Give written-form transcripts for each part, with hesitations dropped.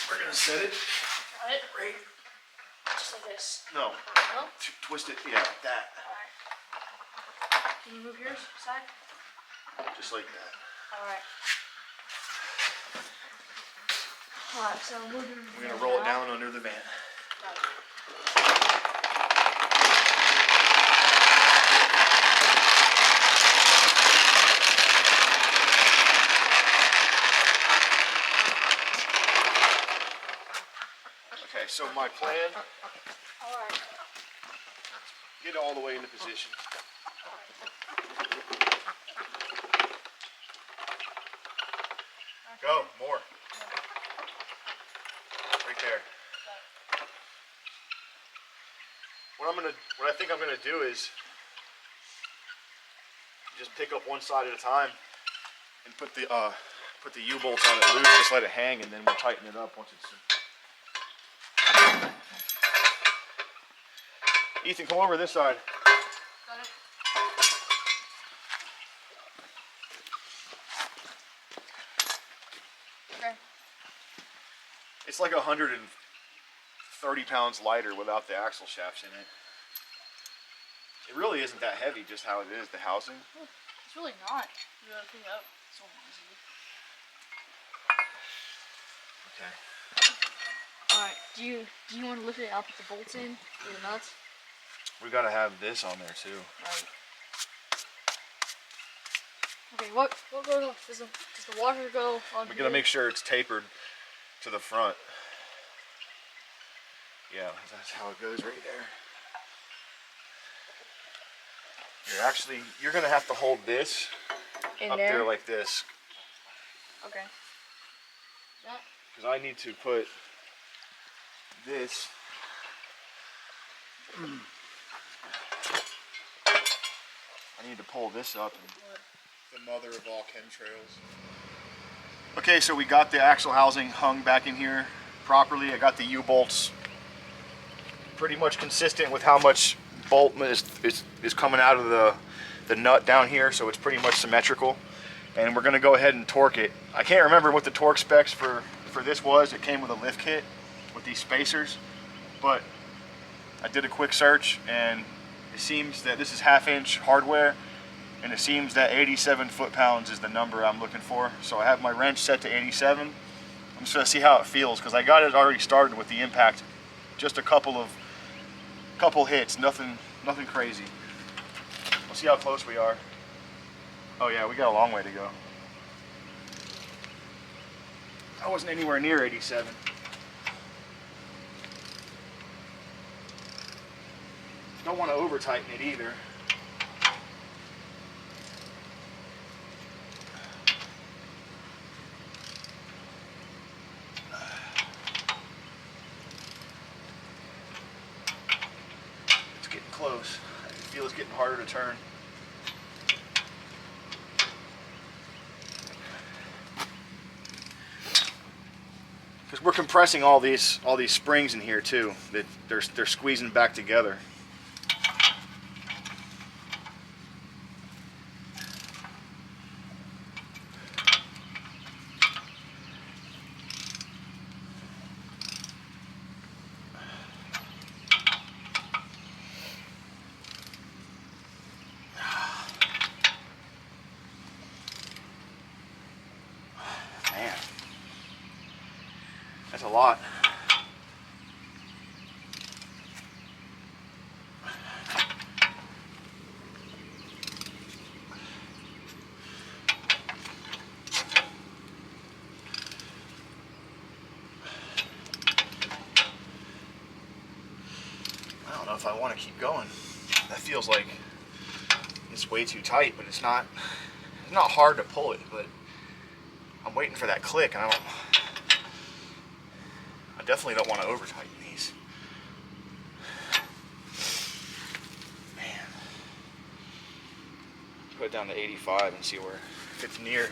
We're gonna set it. Got it? Right. Just like this. No. No? Twist it, yeah, like that. Alright. Can you move yours side? Just like that. Alright. Alright, so we're gonna roll it down under the van. Got it. Okay, so my plan, Alright. get all the way into position. Go, more. Right there. What I think I'm gonna do is just pick up one side at a time and put the U-bolts on it loose, just let it hang, and then we'll tighten it up once it's. Ethan, come over this side. Got it. Okay. It's like 130 pounds lighter without the axle shafts in it. It really isn't that heavy, just how it is, the housing. It's really not. You gotta pick it up so easy. Okay. Alright, do you want to lift it out, put the bolts in, or the nuts? We gotta have this on there too. Alright. Okay, what goes, does the washer go on? We gotta make sure it's tapered to the front. Yeah, that's how it goes right there. You're gonna have to hold this in up there like this. Okay. That. Because I need to put this. I need to pull this up. The mother of all chemtrails. Okay, so we got the axle housing hung back in here properly. I got the U-bolts pretty much consistent with how much bolt is coming out of the nut down here, so it's pretty much symmetrical. And we're gonna go ahead and torque it. I can't remember what the torque specs for this was. It came with a lift kit with these spacers, but I did a quick search and it seems that this is 1/2 inch hardware, and it seems that 87 foot-pounds is the number I'm looking for. So I have my wrench set to 87. I'm just gonna see how it feels, because I got it already started with the impact. Just a couple hits, nothing crazy. We'll see how close we are. Oh yeah, we got a long way to go. I wasn't anywhere near 87. Don't want to over tighten it either. It's getting close. I feel it's getting harder to turn. Because we're compressing all these springs in here too. That they're squeezing back together. Man, that's a lot. I don't know if I want to keep going. That feels like it's way too tight, but it's not hard to pull it, but I'm waiting for that click, and I definitely don't want to over tighten these. Man. Put it down to 85 and see where if it's near.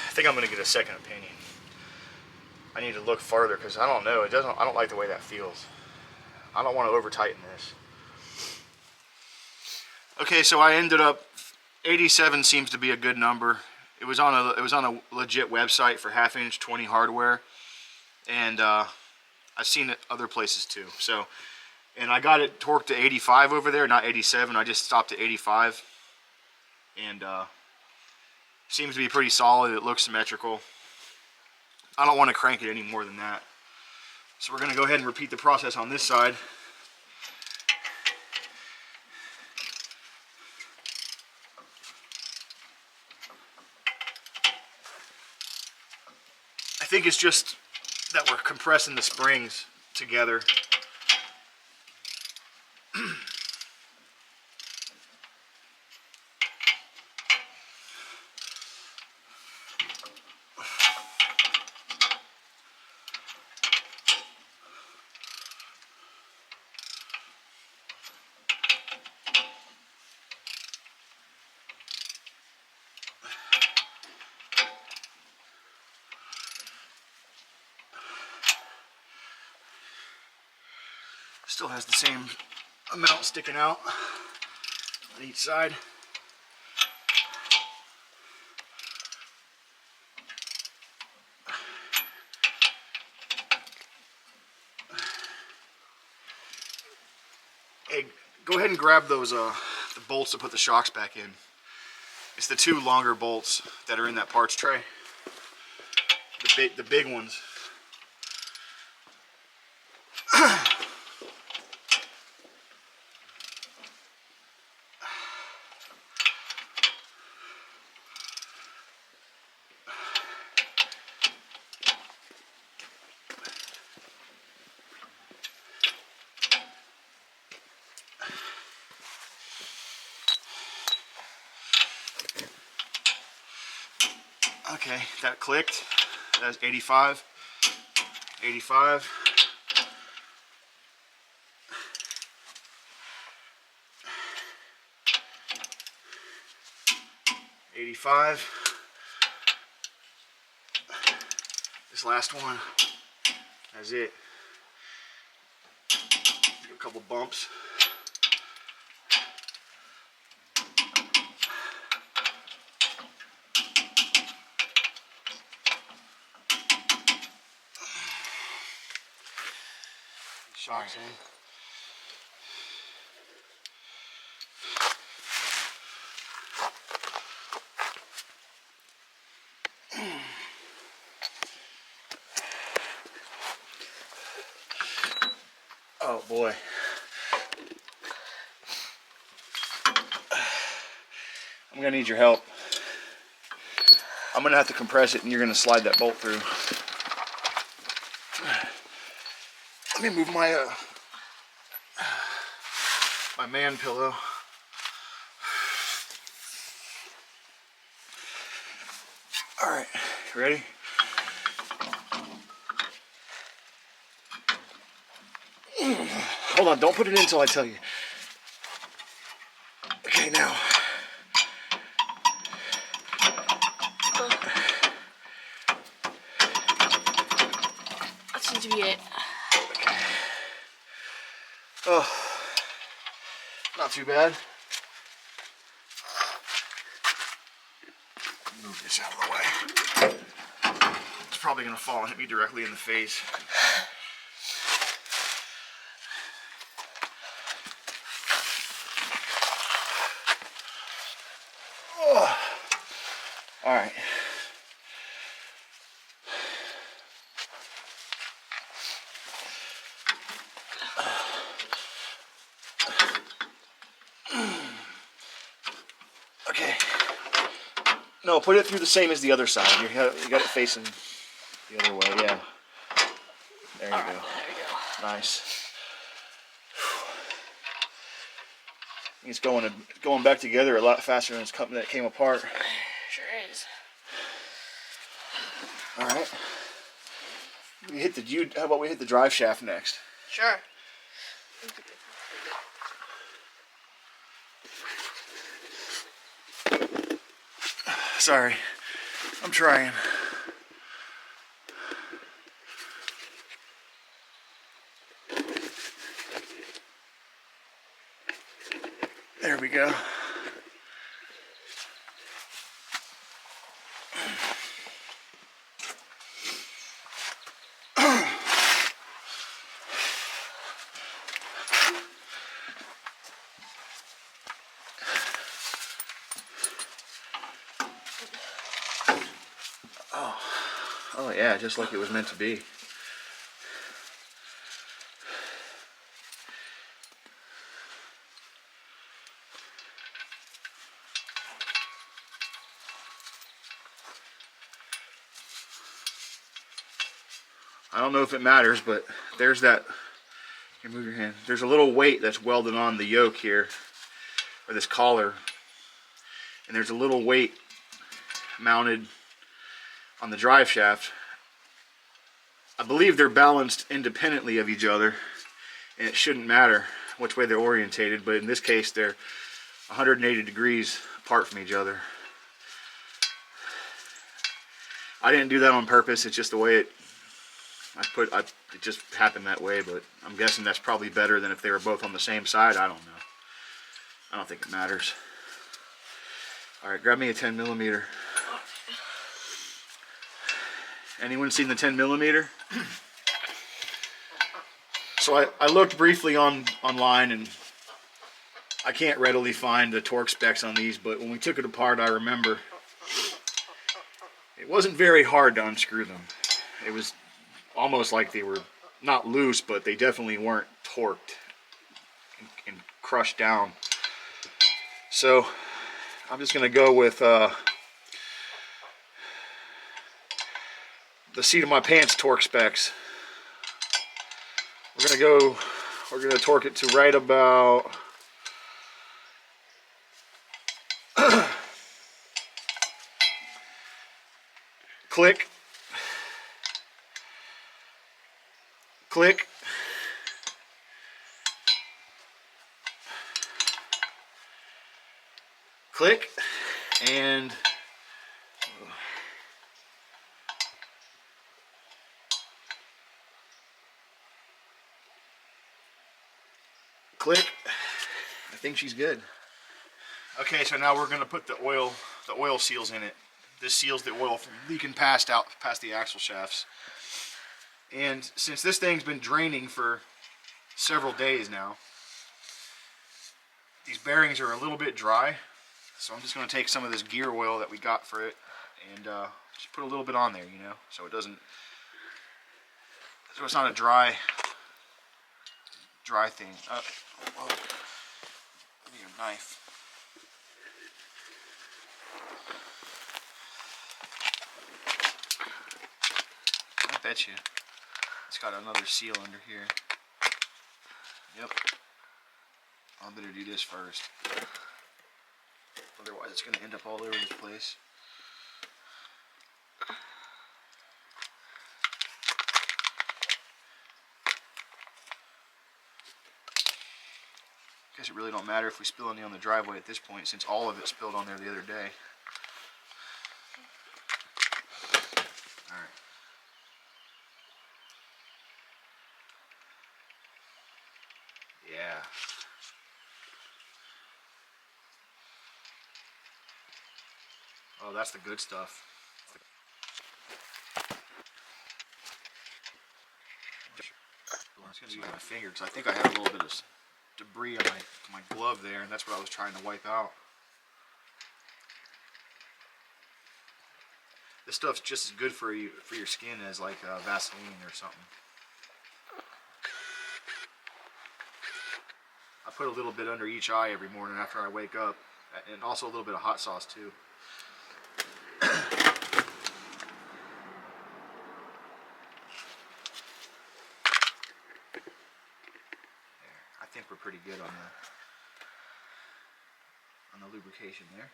I think I'm going to get a second opinion. I need to look farther because I don't know. I don't like the way that feels. I don't want to over tighten this. Okay, so I ended up 87 seems to be a good number. It was on a legit website for 1/2 inch 20 hardware, and I've seen it other places too. So, and I got it torqued to 85 over there, not 87. I just stopped at 85, and seems to be pretty solid. It looks symmetrical. I don't want to crank it any more than that. So we're going to go ahead and repeat the process on this side. I think it's just that we're compressing the springs together. Still has the same amount sticking out on each side. Hey, go ahead and grab those the bolts to put the shocks back in. It's the 2 longer bolts that are in that parts tray. The big ones. Okay, that clicked. That's 85. 85. 85. This last one. That's it. Give a couple bumps. Shocks in. Oh boy. I'm gonna need your help. I'm gonna have to compress it and you're gonna slide that bolt through. Let me move my my man pillow. All right, ready? Hold on, don't put it in until I tell you. Okay, now. That seems to be it. Okay. Oh, not too bad. Move this out of the way. It's probably gonna fall and hit me directly in the face. Oh. All right. Okay. No, put it through the same as the other side. You got it facing the other way. Yeah. There you go. There we go. Nice. It's going back together a lot faster than it came apart. Sure is. All right. How about we hit the drive shaft next? Sure. Sorry, I'm trying. we go. Oh yeah, just like it was meant to be. I don't know if it matters, but there's that, here, move your hand. There's a little weight that's welded on the yoke here, or this collar, and there's a little weight mounted on the drive shaft. I believe they're balanced independently of each other, and it shouldn't matter which way they're orientated, but in this case they're 180 degrees apart from each other. I didn't do that on purpose, it's just the way it just happened that way, but I'm guessing that's probably better than if they were both on the same side. I don't know. I don't think it matters. Alright, grab me a 10mm. Anyone seen the 10mm? So I looked briefly online, and I can't readily find the torque specs on these, but when we took it apart, I remember it wasn't very hard to unscrew them. It was almost like they were not loose, but they definitely weren't torqued and crushed down. So I'm just going to go with the seat of my pants torque specs. We're going to torque it to right about click, click, click, and click. I think she's good. Okay, so now we're going to put the oil seals in it. This seals the oil from leaking past the axle shafts. And since this thing's been draining for several days now, these bearings are a little bit dry. So I'm just going to take some of this gear oil that we got for it and just put a little bit on there, you know, so it's not a dry thing. Whoa. I need a knife. I bet you it's got another seal under here. Yep. I better do this first. Otherwise it's going to end up all over this place. Guess it really don't matter if we spill any on the driveway at this point, since all of it spilled on there the other day. Alright. Yeah. Oh, that's the good stuff. It's going to be on my finger because I think I had a little bit of debris on my glove there, and that's what I was trying to wipe out. This stuff's just as good for your skin as like Vaseline or something. I put a little bit under each eye every morning after I wake up, and also a little bit of hot sauce too. I think we're pretty good on the lubrication there.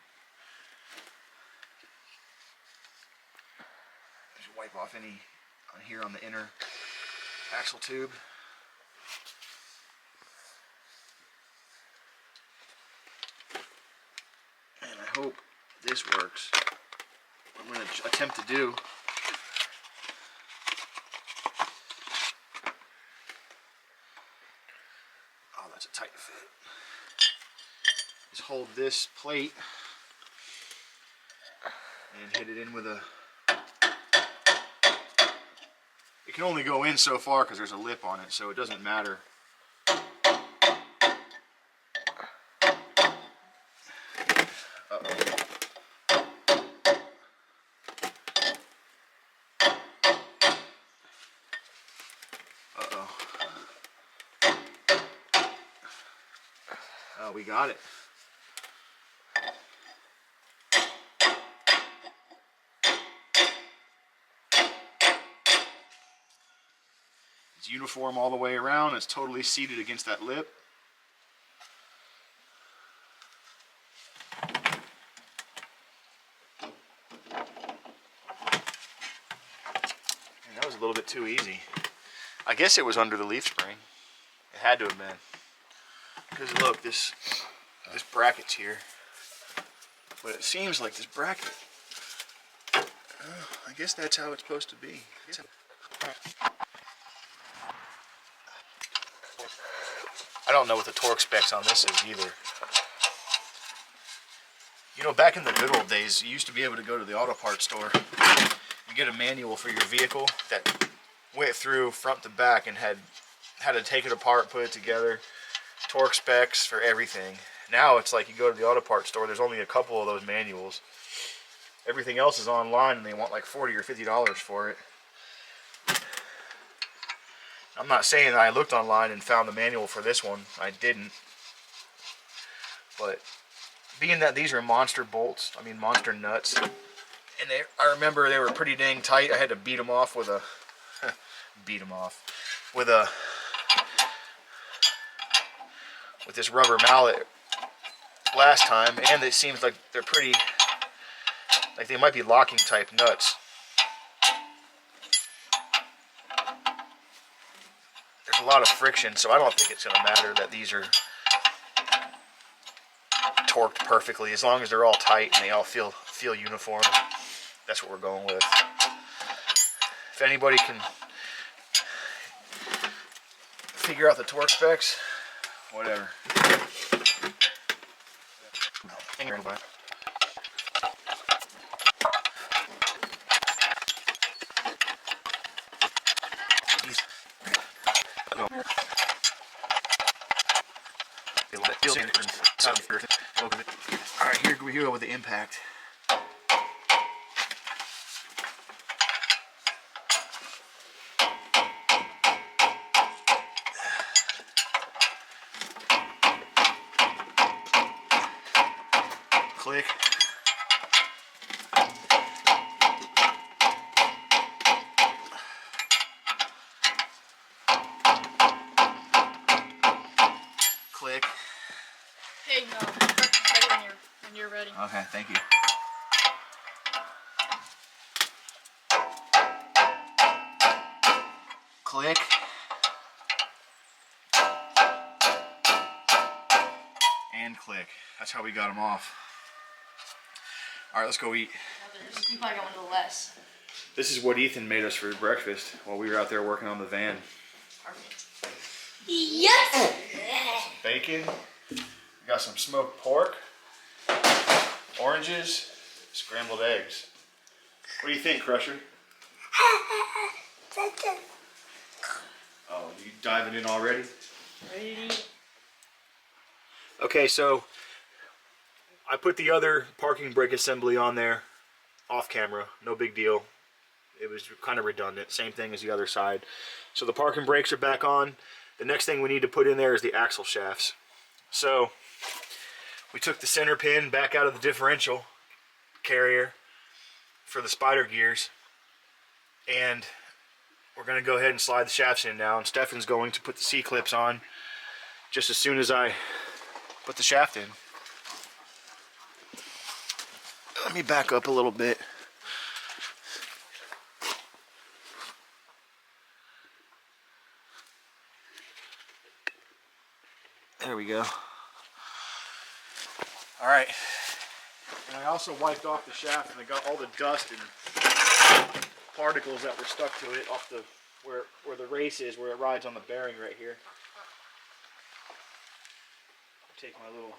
Just wipe off any on here on the inner axle tube. And I hope this works. What I'm going to attempt to do Let's hold this plate and hit it in with a... It can only go in so far because there's a lip on it, so it doesn't matter. Uh-oh. Uh-oh. Oh, we got it. It's uniform all the way around. It's totally seated against that lip. And that was a little bit too easy. I guess it was under the leaf spring. It had to have been. Because look, this bracket's here. But it seems like this bracket, I guess that's how it's supposed to be. I don't know what the torque specs on this is either. You know, back in the good old days, you used to be able to go to the auto parts store and get a manual for your vehicle that went through front to back and had to take it apart, put it together, torque specs for everything. Now it's like you go to the auto parts store, there's only a couple of those manuals. Everything else is online and they want like $40 or $50 for it. I'm not saying that I looked online and found the manual for this one. I didn't. But being that these are monster bolts, I mean monster nuts, and I remember they were pretty dang tight. I had to beat them off with a with this rubber mallet last time, and it seems like they're pretty, like they might be locking type nuts. There's a lot of friction, so I don't think it's going to matter that these are torqued perfectly, as long as they're all tight and they all feel uniform. That's what we're going with. If anybody can figure out the torque specs, whatever. Alright, here we go with the impact. Click. Click. Hey, no. Ready when you're ready. Okay, thank you. Click. And click. That's how we got them off. Alright, let's go eat. You probably got one of the less. This is what Ethan made us for breakfast while we were out there working on the van. Perfect. Yes! Some bacon. We got some smoked pork. Oranges. Scrambled eggs. What do you think, Crusher? Oh, you diving in already? Ready to eat. Okay, so I put the other parking brake assembly on there off camera. No big deal. It was kind of redundant. Same thing as the other side. So the parking brakes are back on. The next thing we need to put in there is the axle shafts. So we took the center pin back out of the differential carrier for the spider gears, and we're going to go ahead and slide the shafts in now, and Stefan's going to put the C-clips on just as soon as I put the shaft in. Let me back up a little bit. There we go. All right. And I also wiped off the shaft, and I got all the dust and particles that were stuck to it off the where the race is, where it rides on the bearing right here. Take my little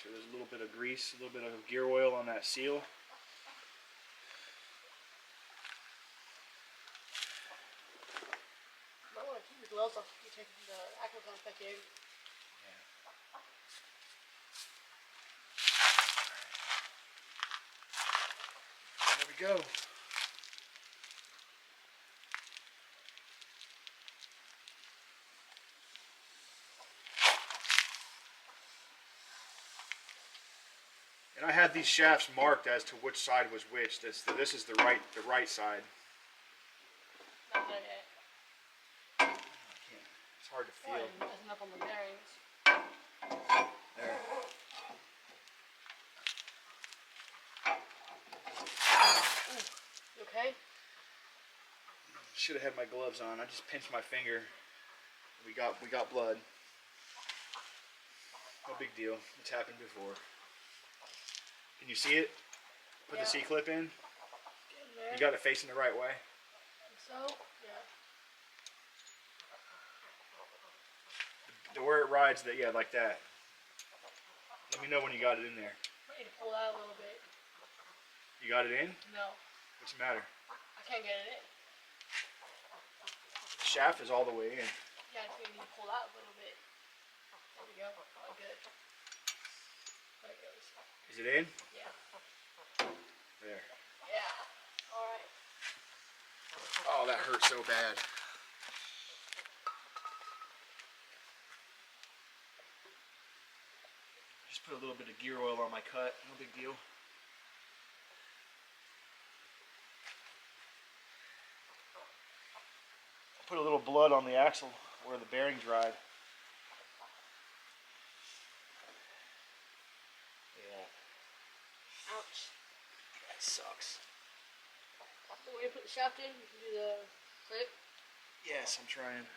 sure there's a little bit of grease, a little bit of gear oil on that seal. I want to keep your gloves off. You're taking the actual gloves back in. Yeah. There we go. And I had these shafts marked as to which side was which. This is the right side. Not there yet. It's hard to feel. Oh, messing up on the bearings. There. Ooh. You okay? Should have had my gloves on. I just pinched my finger. We got blood. No big deal. It's happened before. Can you see it? Put the C-clip in. You got it facing the right way. Think so? Yeah. Where it rides, yeah, like that. Let me know when you got it in there. I need to pull out a little bit. You got it in? No. What's the matter? I can't get it in. The shaft is all the way in. Yeah, I just need to pull out a little bit. There we go. All good. There it goes. Is it in? Yeah. There. Yeah. Alright. Oh, that hurts so bad. Just put a little bit of gear oil on my cut. No big deal. Put a little blood on the axle where the bearings ride. Yeah. Ouch. That sucks. So when you put the shaft in, you can do the clip. Yes, I'm trying.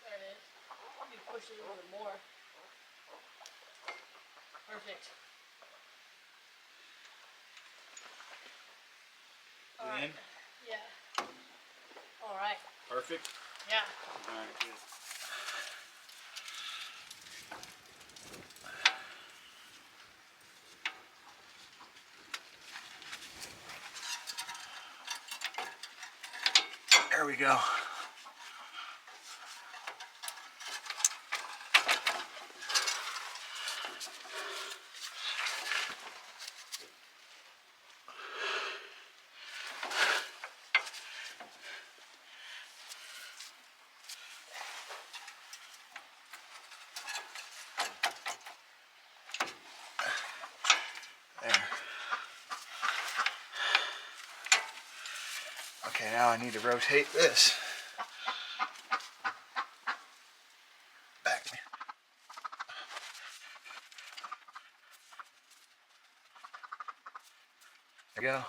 There it is. You push it a little bit more. Perfect. Alright. Yeah. Alright. Perfect? Yeah. Alright, good. There we go. There. Okay, now I need to rotate this. Back. There we go.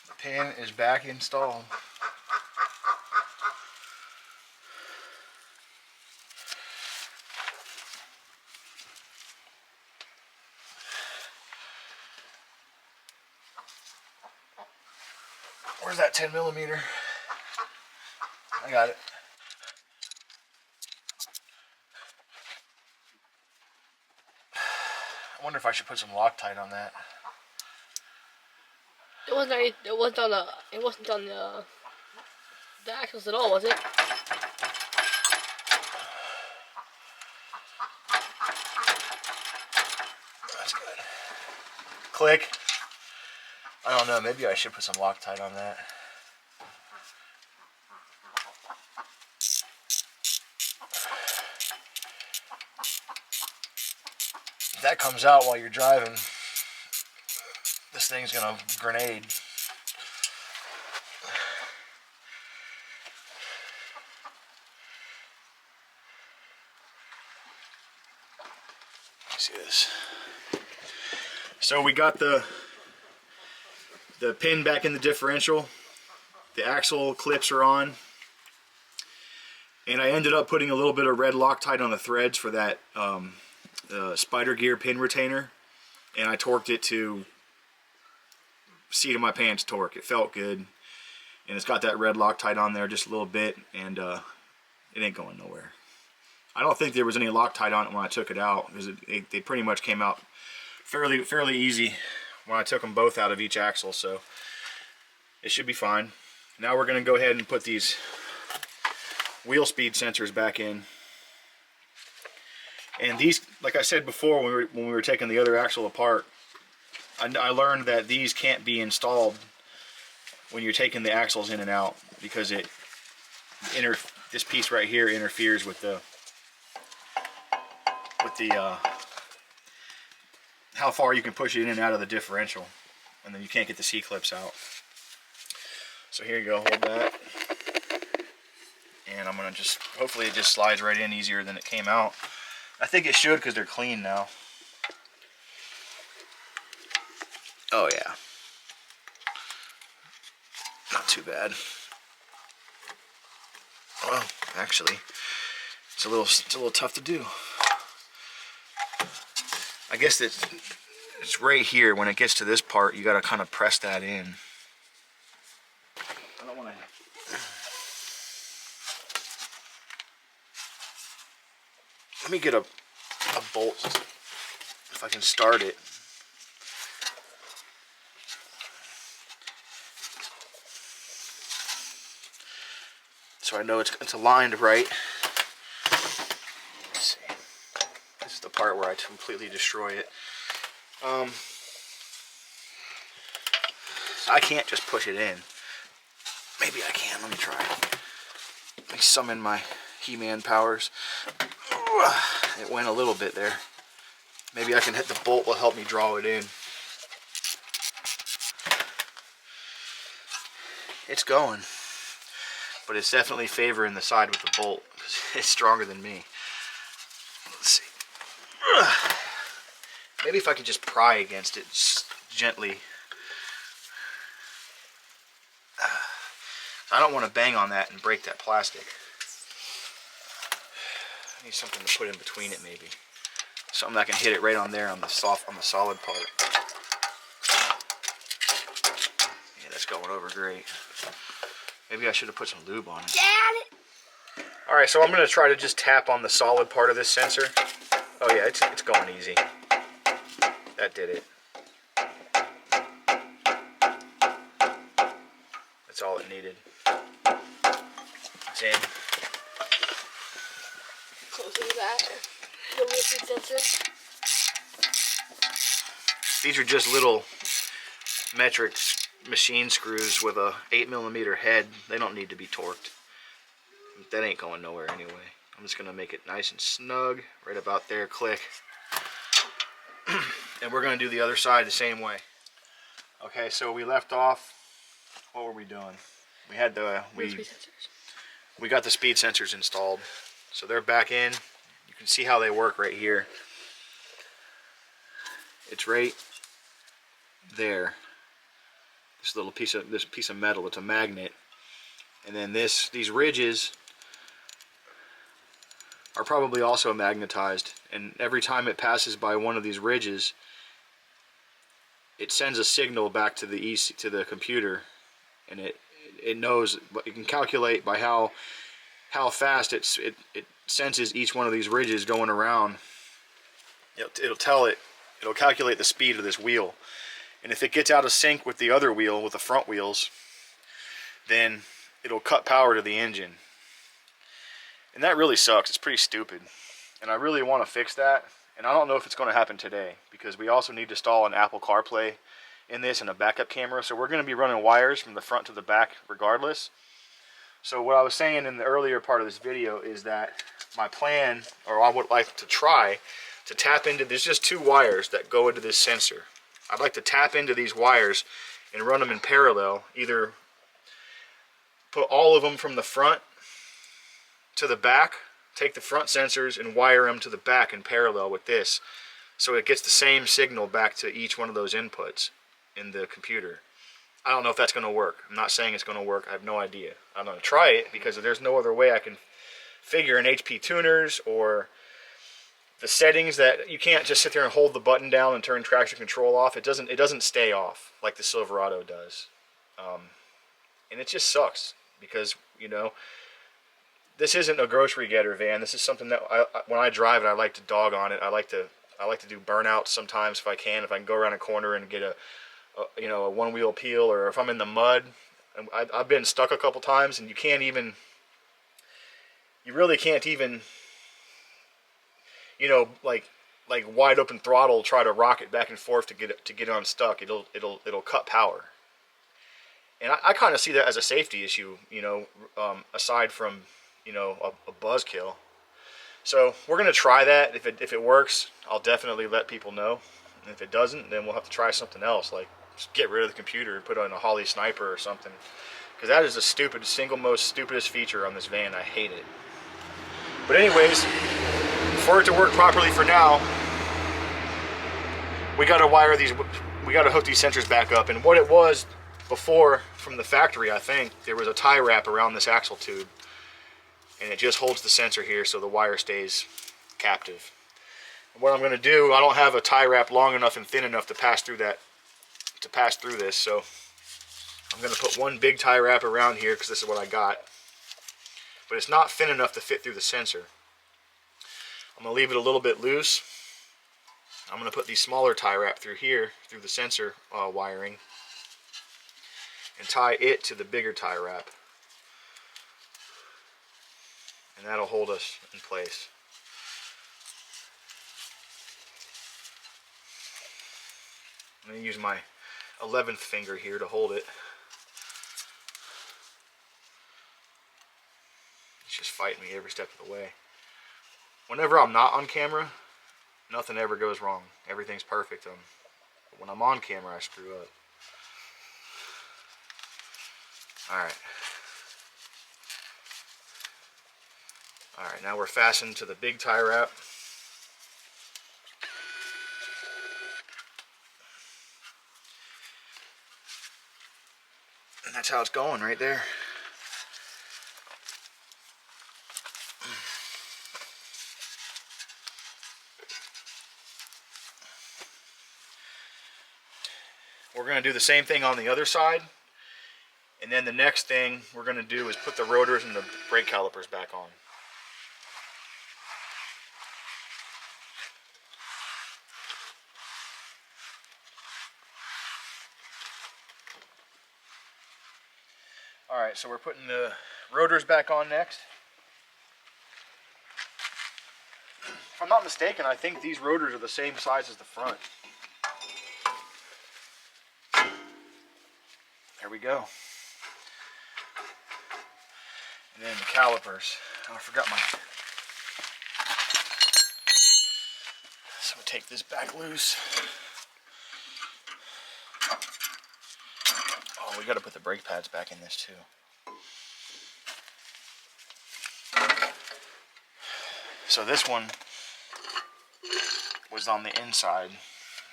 The pin is back installed. Where's that 10mm? I got it. I wonder if I should put some Loctite on that. It wasn't on the axles at all, was it? That's good. Click. I don't know, maybe I should put some Loctite on that. If that comes out while you're driving, this thing's gonna grenade. Let's see this. So we got the pin back in the differential. The axle clips are on. And I ended up putting a little bit of red Loctite on the threads for that spider gear pin retainer, and I torqued it to seat of my pants torque. It felt good, and it's got that red Loctite on there just a little bit, and it ain't going nowhere. I don't think there was any Loctite on it when I took it out, because they pretty much came out fairly easy when I took them both out of each axle, so it should be fine. Now we're going to go ahead and put these wheel speed sensors back in. And these, like I said before when we were taking the other axle apart, I learned that these can't be installed when you're taking the axles in and out, because this piece right here interferes with the how far you can push it in and out of the differential, and then you can't get the C-clips out. So here you go, hold that. And I'm going to just, hopefully it just slides right in easier than it came out. I think it should, because they're clean now. Oh yeah. Not too bad. Well, actually, it's a little tough to do. I guess it's right here. When it gets to this part, you got to kind of press that in. I don't want to. Let me get a bolt, if I can start it. So I know it's aligned right. Let's see. This is the part where I completely destroy it. So I can't just push it in. Maybe I can. Let me try. Let me summon my He-Man powers. It went a little bit there. Maybe I can hit the bolt will help me draw it in. It's going. But it's definitely favoring the side with the bolt, because it's stronger than me. Let's see. Maybe if I could just pry against it gently. I don't want to bang on that and break that plastic. I need something to put in between it, maybe. Something that can hit it right on there on the solid part. Yeah, that's going over great. Maybe I should have put some lube on it. Alright, so I'm going to try to just tap on the solid part of this sensor. Oh yeah, it's going easy. That did it. That's all it needed. It's in. Closer to that. The wheel speed sensor. These are just little metric machine screws with a 8mm head. They don't need to be torqued. That ain't going nowhere anyway. I'm just gonna make it nice and snug right about there. Click. And we're gonna do the other side the same way. Okay, so we left off. What were we doing? We had the we got the speed sensors installed, so they're back in. You can see how they work right here. It's right there. This little piece of metal. It's a magnet, and then these ridges are probably also magnetized. And every time it passes by one of these ridges, it sends a signal back to the computer, and it knows. It can calculate by how fast it senses each one of these ridges going around. It'll calculate the speed of this wheel. And if it gets out of sync with the other wheel, with the front wheels, then it'll cut power to the engine. And that really sucks. It's pretty stupid. And I really want to fix that. And I don't know if it's going to happen today, because we also need to install an Apple CarPlay in this and a backup camera. So we're going to be running wires from the front to the back regardless. So what I was saying in the earlier part of this video is that my plan, or I would like to try to tap into, there's just 2 wires that go into this sensor. I'd like to tap into these wires and run them in parallel. Either put all of them from the front to the back, take the front sensors and wire them to the back in parallel with this, so it gets the same signal back to each one of those inputs in the computer. I don't know if that's going to work. I'm not saying it's going to work. I have no idea. I'm going to try it, because there's no other way I can figure in HP tuners or the settings that you can't just sit there and hold the button down and turn traction control off. It doesn't stay off like the Silverado does, and it just sucks because, you know, this isn't a grocery getter van. This is something that when I drive it, I like to dog on it. I like to do burnouts sometimes if I can. If I can go around a corner and get a one wheel peel, or if I'm in the mud. I've been stuck a couple times, and you really can't even, you know, like wide open throttle, try to rock it back and forth to get unstuck. It'll cut power, and I kind of see that as a safety issue, you know, aside from, you know, a buzzkill. So we're gonna try that. If it works, I'll definitely let people know. And if it doesn't, then we'll have to try something else, like just get rid of the computer and put on a Holly Sniper or something, because that is the single most stupidest feature on this van. I hate it. But anyways, for it to work properly for now, we got to hook these sensors back up. And what it was before from the factory, I think there was a tie wrap around this axle tube, and it just holds the sensor here so the wire stays captive. And what I'm going to do, I don't have a tie wrap long enough and thin enough to pass through this, so I'm going to put one big tie wrap around here because this is what I got. But it's not thin enough to fit through the sensor. I'm going to leave it a little bit loose. I'm going to put these smaller tie wrap through here, through the sensor wiring, and tie it to the bigger tie wrap. And that'll hold us in place. I'm going to use my 11th finger here to hold it. It's just fighting me every step of the way. Whenever I'm not on camera, nothing ever goes wrong. Everything's perfect. But when I'm on camera, I screw up. Alright. Alright, now we're fastened to the big tie wrap. And that's how it's going right there. We're going to do the same thing on the other side, and then the next thing we're going to do is put the rotors and the brake calipers back on. Alright, so we're putting the rotors back on next. If I'm not mistaken, I think these rotors are the same size as the front. There we go. And then the calipers. Oh, I forgot my... So we'll take this back loose. Oh, we got to put the brake pads back in this too. So this one was on the inside.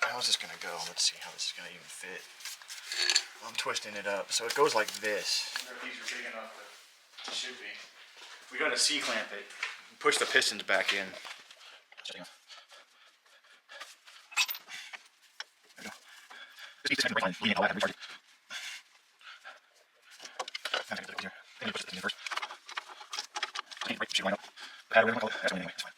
How's this going to go? Let's see how this is going to even fit. I'm twisting it up. So it goes like this. I wonder if these are big enough to should be. We got to C-clamp it. Push the pistons back in. There we go. Just keep the brake line leaning all that every part. I'm going to get it easier. I need to push the piston in first. I need to brake shoe line up. The pad, whatever you want to call it. That's anyway. It's fine.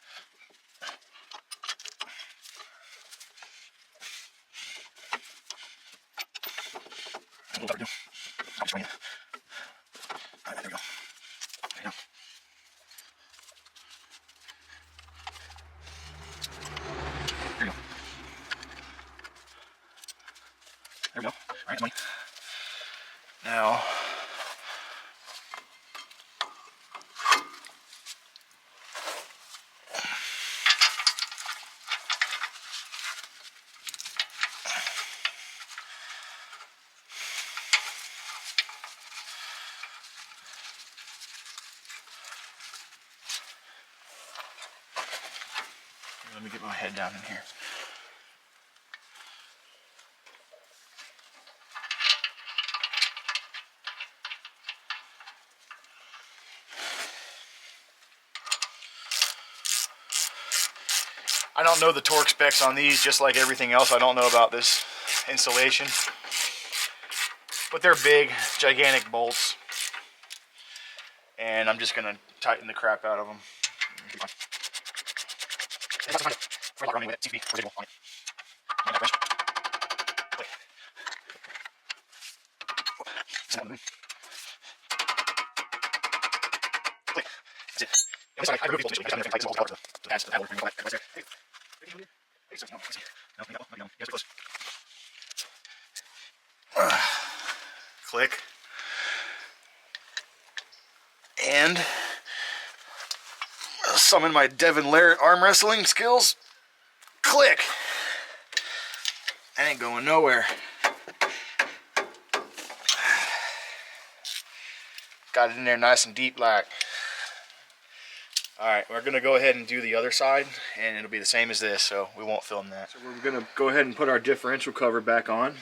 A little better do. I'll just wait. Alright, there we go. There you go. There you go. There we go. Alright, that's money. Now, let me get my head down in here. I don't know the torque specs on these, just like everything else I don't know about this installation. But they're big, gigantic bolts. And I'm just going to tighten the crap out of them. Click. And summon my Devin Laird arm wrestling skills. Click. I ain't going nowhere. Got it in there nice and deep like. Alright, we're going to go ahead and do the other side, and it'll be the same as this, so we won't film that. So we're going to go ahead and put our differential cover back on,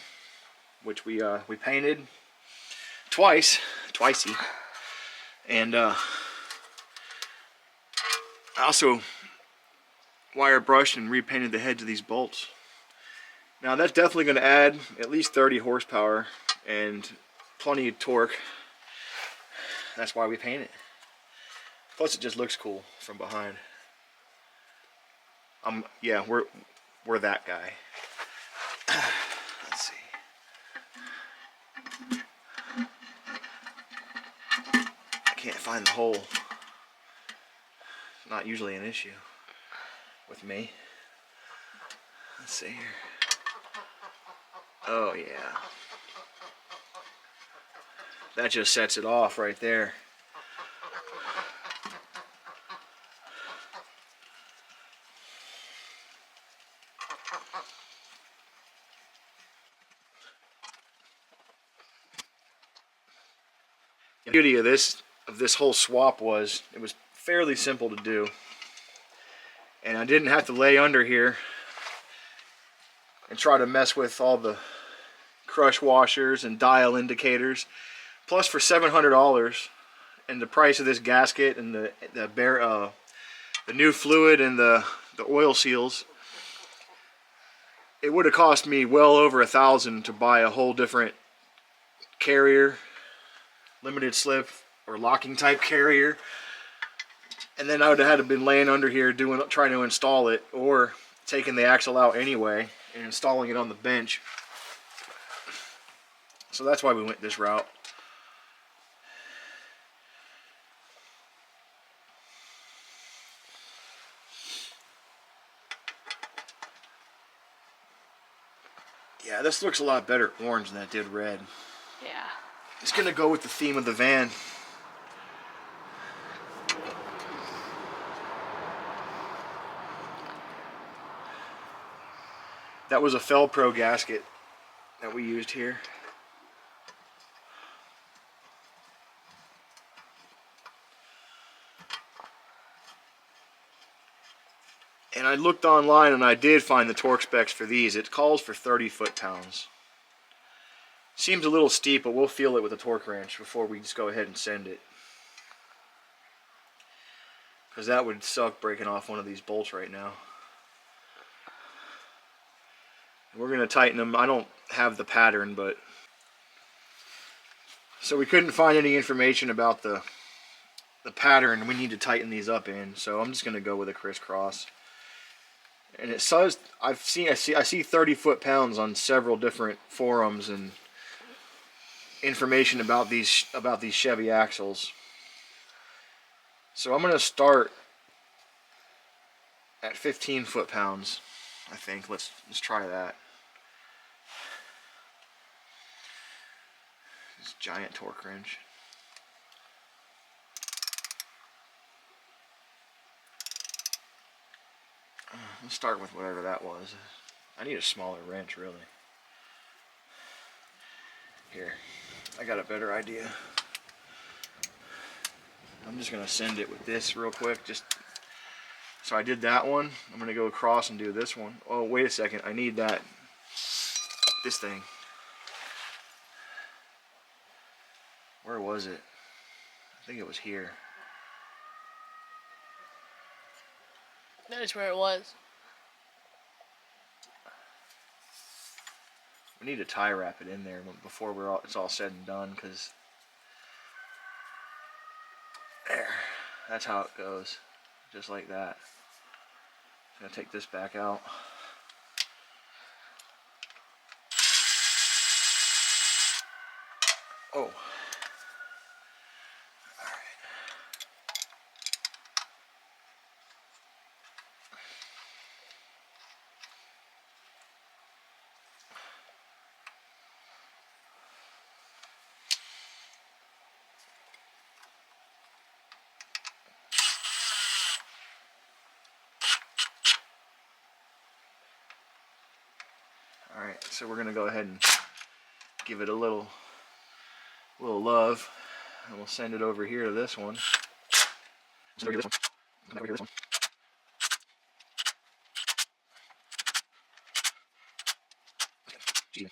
which we painted twicey. And I also wire brushed and repainted the heads of these bolts. Now that's definitely going to add at least 30 horsepower and plenty of torque. That's why we paint it. Plus it just looks cool from behind. Yeah, we're that guy. Let's see. I can't find the hole. It's not usually an issue with me. Let's see here. Oh yeah. That just sets it off right there. The beauty of this whole swap was it was fairly simple to do, and I didn't have to lay under here and try to mess with all the crush washers and dial indicators. Plus, for $700 and the price of this gasket and the new fluid and the oil seals, it would have cost me well over $1,000 to buy a whole different carrier, limited slip or locking type carrier, and then I would have had to been laying under here trying to install it, or taking the axle out anyway and installing it on the bench. So that's why we went this route. Yeah, this looks a lot better orange than it did red. Yeah. It's gonna go with the theme of the van. That was a Felpro gasket that we used here. And I looked online and I did find the torque specs for these. It calls for 30 foot-pounds. Seems a little steep, but we'll feel it with a torque wrench before we just go ahead and send it. Because that would suck breaking off one of these bolts right now. We're going to tighten them. I don't have the pattern, but... So we couldn't find any information about the pattern we need to tighten these up in. So I'm just going to go with a crisscross. And it says, I see 30 foot-pounds on several different forums and information about these Chevy axles. So I'm going to start at 15 foot-pounds, I think. Let's try that. This giant torque wrench. Let's start with whatever that was. I need a smaller wrench, really. Here, I got a better idea. I'm just going to send it with this real quick. So I did that one. I'm going to go across and do this one. Oh, wait a second. I need this thing. Where was it? I think it was here. That is where it was. We need to tie wrap it in there before it's all said and done, because there, that's how it goes, just like that. I'm gonna take this back out. Oh. Alright, so we're gonna go ahead and give it a little love, and we'll send it over here to this one. Send it over here to this one. Over here to this one. Gee.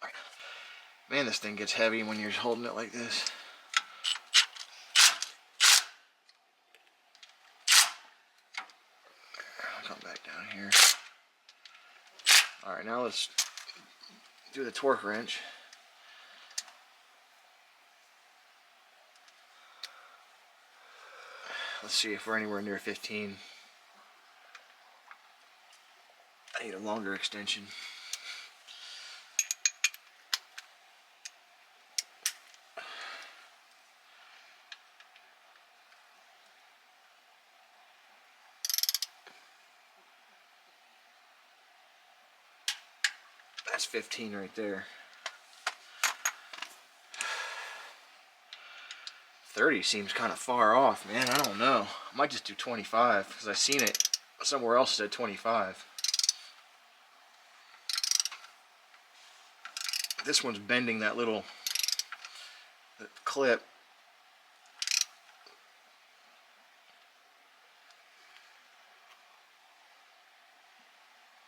Alright. Man, this thing gets heavy when you're holding it like this. I'll come back down here. Alright, now let's do the torque wrench. Let's see if we're anywhere near 15. I need a longer extension. That's 15 right there. 30 seems kind of far off, man. I don't know. I might just do 25 because I've seen it somewhere else said 25. This one's bending that little clip.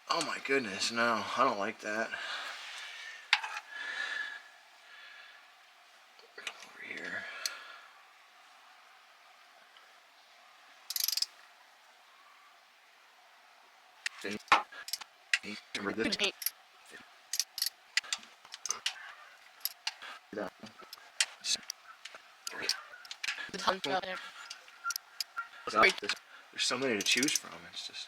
Oh my goodness, no, I don't like that. Over here. Remember this? There's so many to choose from. It's just.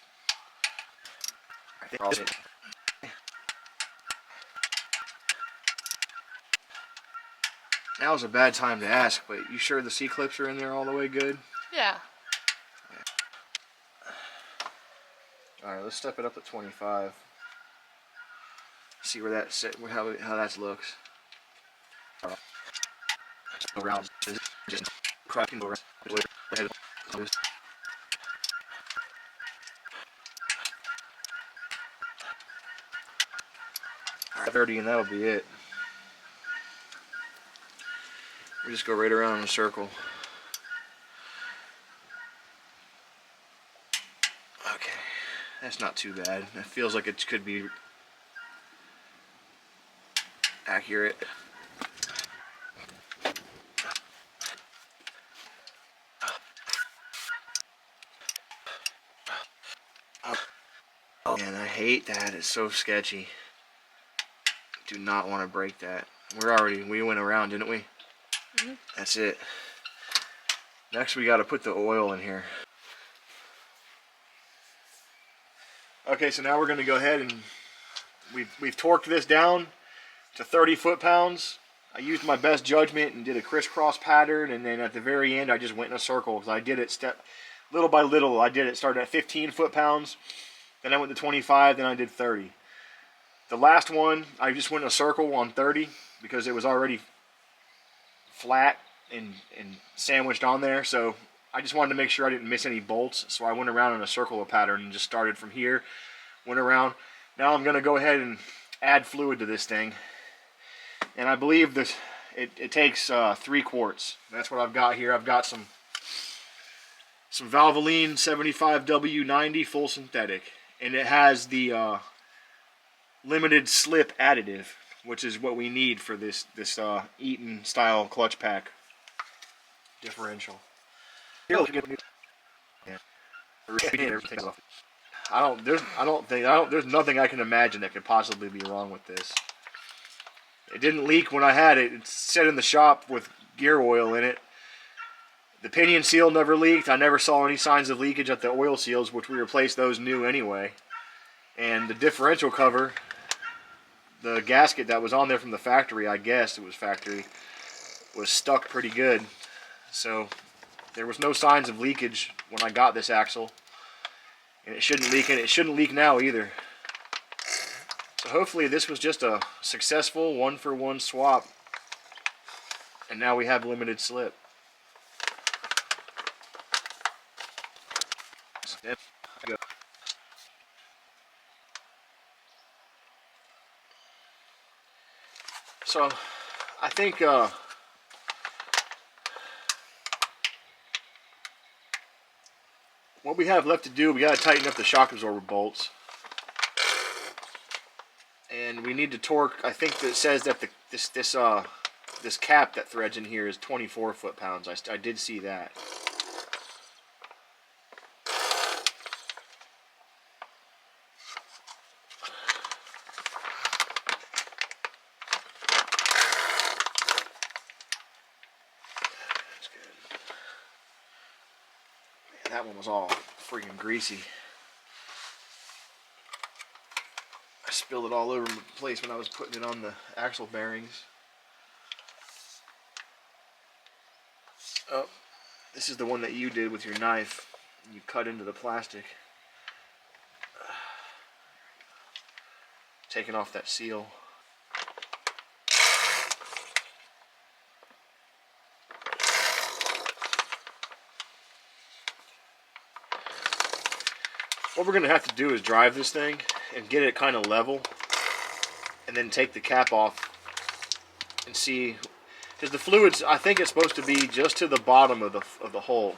Now's a bad time to ask, but you sure the C-clips are in there all the way good? Yeah. Alright, let's step it up to 25. See where that sit, how that looks. Around, just cracking around. 30 and that'll be it. We just go right around in a circle. Okay, that's not too bad. It feels like it could be accurate. Oh man, I hate that. It's so sketchy. Do not want to break that. We went around, didn't we? Mm-hmm. That's it. Next we got to put the oil in here. Okay, so now we're going to go ahead and we've torqued this down to 30 foot-pounds. I used my best judgment and did a crisscross pattern, and then at the very end I just went in a circle because I did it little by little. I did it started at 15 foot-pounds, then I went to 25, then I did 30. The last one, I just went in a circle on 30 because it was already flat and sandwiched on there. So I just wanted to make sure I didn't miss any bolts. So I went around in a circle pattern and just started from here, went around. Now I'm going to go ahead and add fluid to this thing. And I believe that it takes 3 quarts. That's what I've got here. I've got some Valvoline 75W90 full synthetic. And it has the limited slip additive, which is what we need for this Eaton style clutch pack differential. There's nothing I can imagine that could possibly be wrong with this. It didn't leak when I had it. It's set in the shop with gear oil in it. The pinion seal never leaked. I never saw any signs of leakage at the oil seals, which we replaced those new anyway. And the differential cover, the gasket that was on there from the factory, I guess it was factory, was stuck pretty good. So there was no signs of leakage when I got this axle. And it shouldn't leak, and it shouldn't leak now either. So hopefully this was just a successful one-for-one swap. And now we have limited slip. So I think what we have left to do, we got to tighten up the shock absorber bolts. And we need to torque. I think that it says that this cap that threads in here is 24 foot-pounds. I did see that. That's good. Man, that one was all freaking greasy. I spilled it all over the place when I was putting it on the axle bearings. Oh, this is the one that you did with your knife. You cut into the plastic. Taking off that seal. What we're going to have to do is drive this thing and get it kind of level, and then take the cap off and see, because the fluids, I think it's supposed to be just to the bottom of the hole,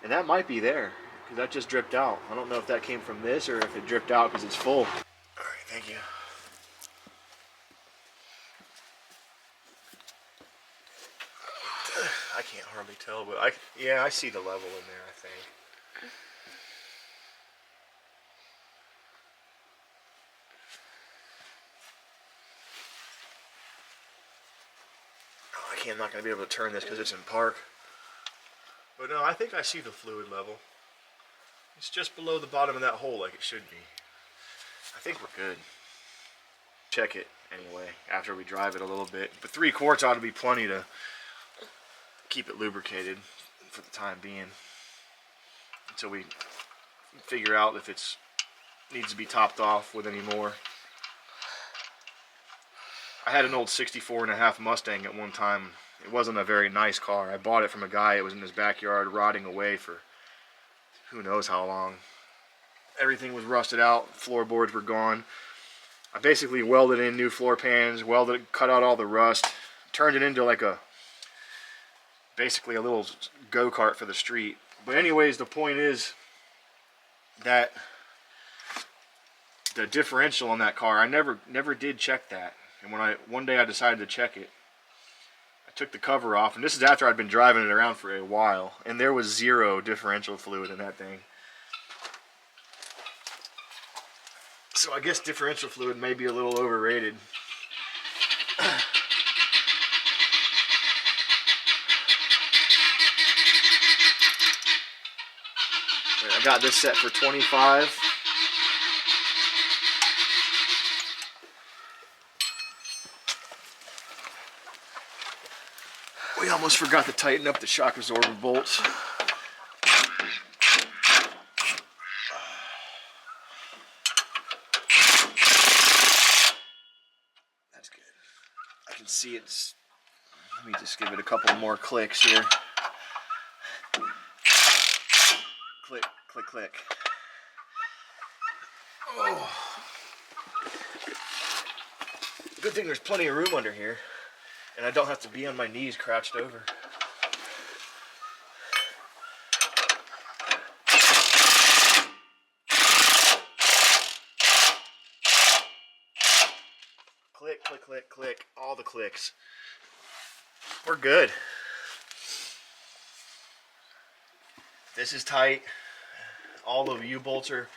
and that might be there because that just dripped out. I don't know if that came from this or if it dripped out because it's full. All right, thank you. I can't hardly tell, but I see the level in there, I think. I'm not going to be able to turn this because it's in park. But no, I think I see the fluid level. It's just below the bottom of that hole like it should be. I think we're good. Check it anyway after we drive it a little bit. But 3 quarts ought to be plenty to keep it lubricated for the time being. Until we figure out if it needs to be topped off with any more. I had an old 64.5 Mustang at one time. It wasn't a very nice car. I bought it from a guy. It was in his backyard rotting away for who knows how long. Everything was rusted out. Floorboards were gone. I basically welded in new floor pans, cut out all the rust, turned it into like basically a little go-kart for the street. But anyways, the point is that the differential on that car, I never did check that. And one day I decided to check it, I took the cover off, and this is after I'd been driving it around for a while, and there was 0 differential fluid in that thing. So I guess differential fluid may be a little overrated. I got this set for 25. We almost forgot to tighten up the shock absorber bolts. That's good. I can see it's... Let me just give it a couple more clicks here. Click, click, click. Oh. Good thing there's plenty of room under here. And I don't have to be on my knees crouched over. Click, click, click, click. All the clicks. We're good. This is tight. All the U-bolts are...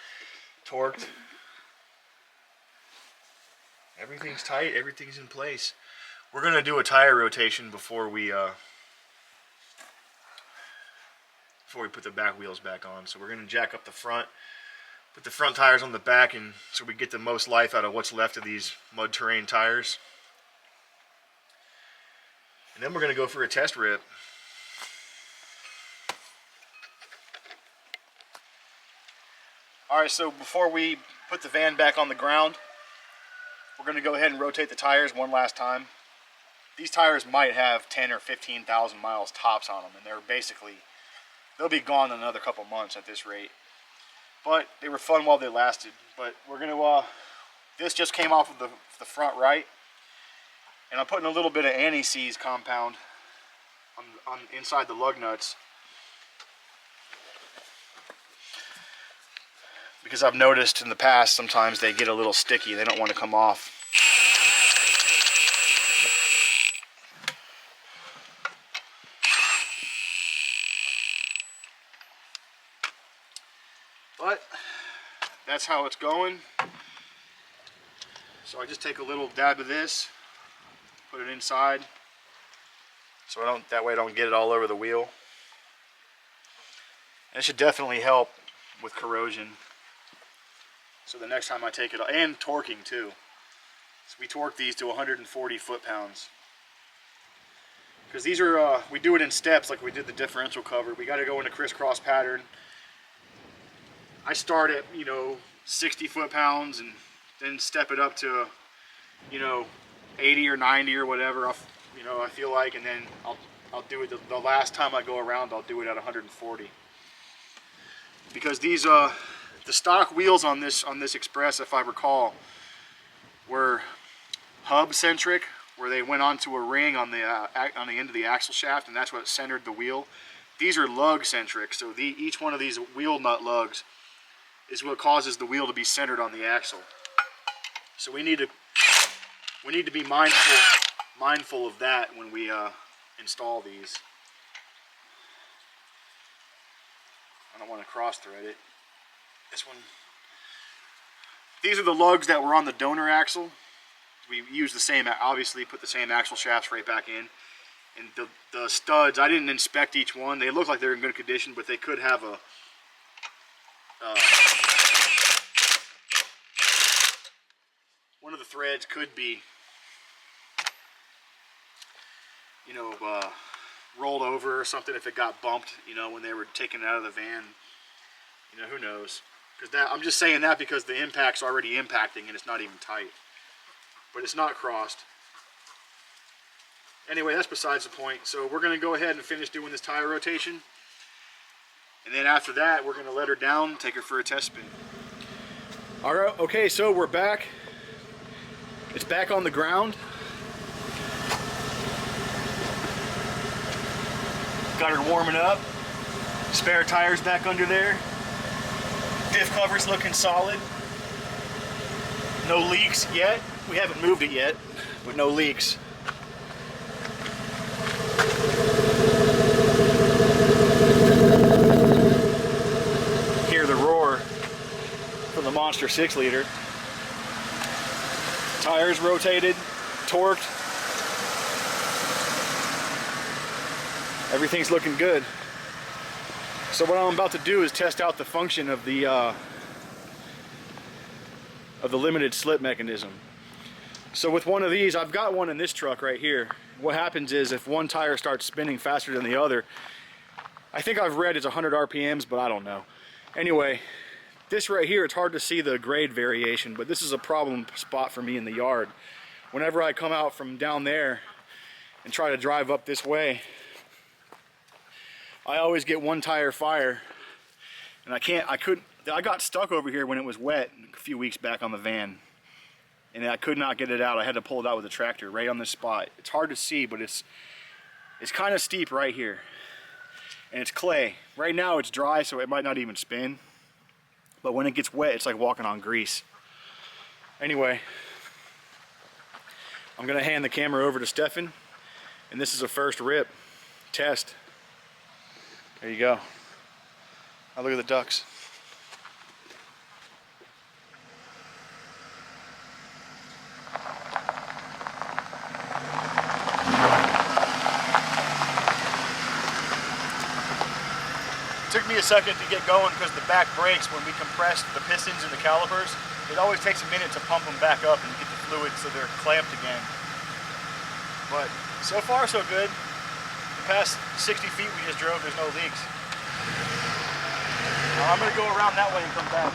torqued. Everything's tight, everything's in place. We're gonna do a tire rotation before we put the back wheels back on. So we're gonna jack up the front, put the front tires on the back, and so we get the most life out of what's left of these mud terrain tires. And then we're gonna go for a test rip. All right, so before we put the van back on the ground, we're gonna go ahead and rotate the tires one last time. These tires might have 10 or 15,000 miles tops on them, and they'll be gone in another couple months at this rate. But they were fun while they lasted. But we're gonna, this just came off of the front right, and I'm putting a little bit of anti-seize compound on inside the lug nuts, because I've noticed in the past sometimes they get a little sticky. They don't want to come off. But that's how it's going. So I just take a little dab of this, put it inside, so that way I don't get it all over the wheel. And it should definitely help with corrosion. So the next time I take it, and torquing too. So we torque these to 140 foot-pounds. Because these are, we do it in steps like we did the differential cover. We got to go in a crisscross pattern. I start at, 60 foot-pounds and then step it up to, 80 or 90 or whatever, I feel like, and then I'll do it the last time I go around. I'll do it at 140. Because these, the stock wheels on this Express, if I recall, were hub-centric, where they went onto a ring on the end of the axle shaft, and that's what centered the wheel. These are lug-centric, so each one of these wheel nut lugs is what causes the wheel to be centered on the axle. So we need to be mindful of that when we install these. I don't want to cross-thread it. This one. These are the lugs that were on the donor axle. We used the same, obviously put the same axle shafts right back in. And the studs, I didn't inspect each one. They look like they're in good condition, but they could have a one of the threads could be, rolled over or something if it got bumped, when they were taking it out of the van. Who knows? I'm just saying that because the impact's already impacting and it's not even tight. But it's not crossed. Anyway, that's besides the point. So we're going to go ahead and finish doing this tire rotation. And then after that, we're going to let her down, take her for a test spin. All right, okay, so we're back. It's back on the ground. Got her warming up. Spare tires back under there. Diff cover's looking solid. No leaks yet. We haven't moved it yet, but no leaks. Hear the roar from the Monster 6-liter. Tires rotated, torqued. Everything's looking good. So what I'm about to do is test out the function of the limited slip mechanism. So with one of these, I've got one in this truck right here. What happens is if one tire starts spinning faster than the other, I think I've read it's 100 RPMs, but I don't know. Anyway, this right here, it's hard to see the grade variation, but this is a problem spot for me in the yard. Whenever I come out from down there and try to drive up this way, I always get one tire fire, and I got stuck over here when it was wet a few weeks back on the van, and I could not get it out. I had to pull it out with a tractor right on this spot. It's hard to see, but it's kind of steep right here, and it's clay. Right now it's dry, so it might not even spin, but when it gets wet, it's like walking on grease. Anyway, I'm gonna hand the camera over to Stefan, and this is a first rip test. There you go. Now look at the ducks. me a second to get going because the back brakes, when we compress the pistons and the calipers, it always takes a minute to pump them back up and get the fluid so they're clamped again. But so far so good. The past 60 feet we just drove, there's no leaks. Now I'm going to go around that way and come back.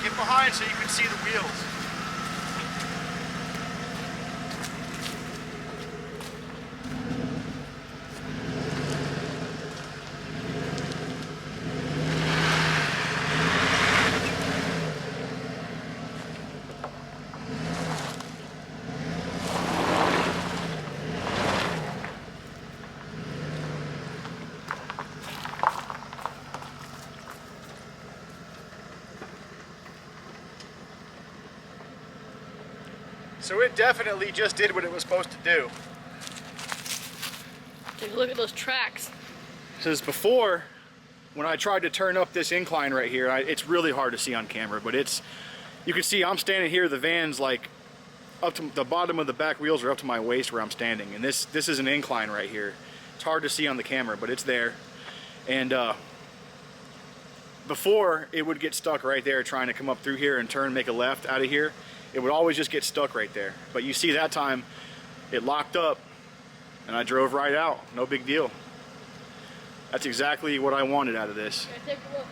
Get behind so you can see the wheels. So it definitely just did what it was supposed to do. Take a look at those tracks. Because before, when I tried to turn up this incline right here, it's really hard to see on camera, but you can see I'm standing here, the van's like up to the bottom of the back wheels are up to my waist where I'm standing, and this is an incline right here. It's hard to see on the camera, but it's there. And before, it would get stuck right there trying to come up through here and turn, make a left out of here. It would always just get stuck right there. But you see that time, it locked up and I drove right out. No big deal. That's exactly what I wanted out of this. Take a look.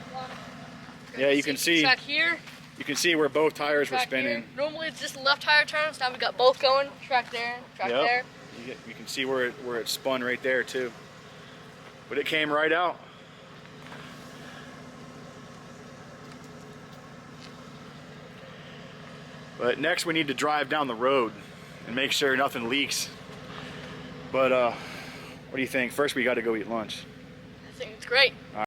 Yeah, you can see. Track here. You can see where both tires were spinning. Here. Normally it's just left tire turns. Now we got both going. Track there, track there. You can see where it spun right there too. But it came right out. But next we need to drive down the road and make sure nothing leaks. But what do you think? First we got to go eat lunch. I think it's great. All right.